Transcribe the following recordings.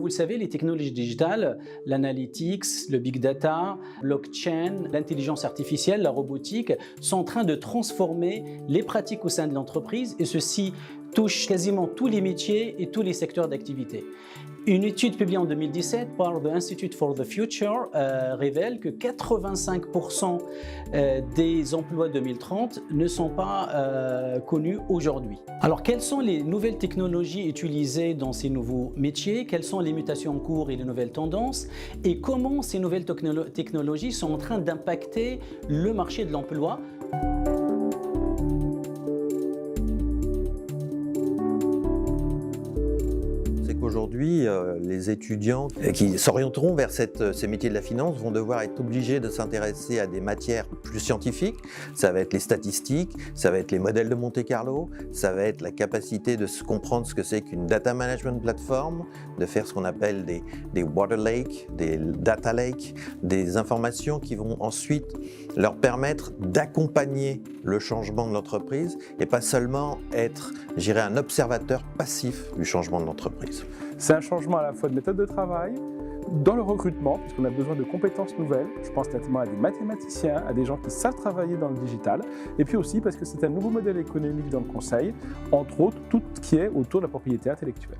vous le savez, les technologies digitales, l'analytics, le big data, blockchain, l'intelligence artificielle, la robotique sont en train de transformer les pratiques au sein de l'entreprise et ceci touche quasiment tous les métiers et tous les secteurs d'activité. Une étude publiée en 2017 par The Institute for the Future révèle que 85% des emplois 2030 ne sont pas connus aujourd'hui. Alors, quelles sont les nouvelles technologies utilisées dans ces nouveaux métiers? Quelles sont les mutations en cours et les nouvelles tendances? Et comment ces nouvelles technologies sont en train d'impacter le marché de l'emploi? Aujourd'hui, les étudiants qui s'orienteront vers ces métiers de la finance vont devoir être obligés de s'intéresser à des matières plus scientifiques. Ça va être les statistiques, ça va être les modèles de Monte-Carlo, ça va être la capacité de se comprendre ce que c'est qu'une data management platform, de faire ce qu'on appelle des water lakes, des data lakes, des informations qui vont ensuite leur permettre d'accompagner le changement de l'entreprise et pas seulement être, je dirais, un observateur passif du changement de l'entreprise. C'est un changement à la fois de méthode de travail, dans le recrutement, puisqu'on a besoin de compétences nouvelles. Je pense notamment à des mathématiciens, à des gens qui savent travailler dans le digital, et puis aussi parce que c'est un nouveau modèle économique dans le conseil, entre autres tout ce qui est autour de la propriété intellectuelle.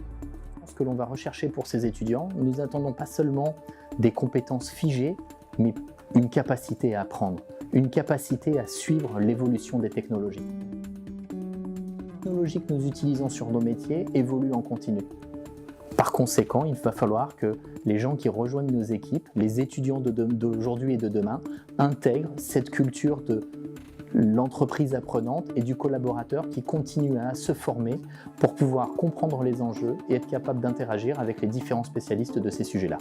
Ce que l'on va rechercher pour ces étudiants, nous attendons pas seulement des compétences figées, mais une capacité à apprendre, une capacité à suivre l'évolution des technologies. Les technologies que nous utilisons sur nos métiers évoluent en continu. Par conséquent, il va falloir que les gens qui rejoignent nos équipes, les étudiants d'aujourd'hui et de demain, intègrent cette culture de l'entreprise apprenante et du collaborateur qui continue à se former pour pouvoir comprendre les enjeux et être capable d'interagir avec les différents spécialistes de ces sujets-là.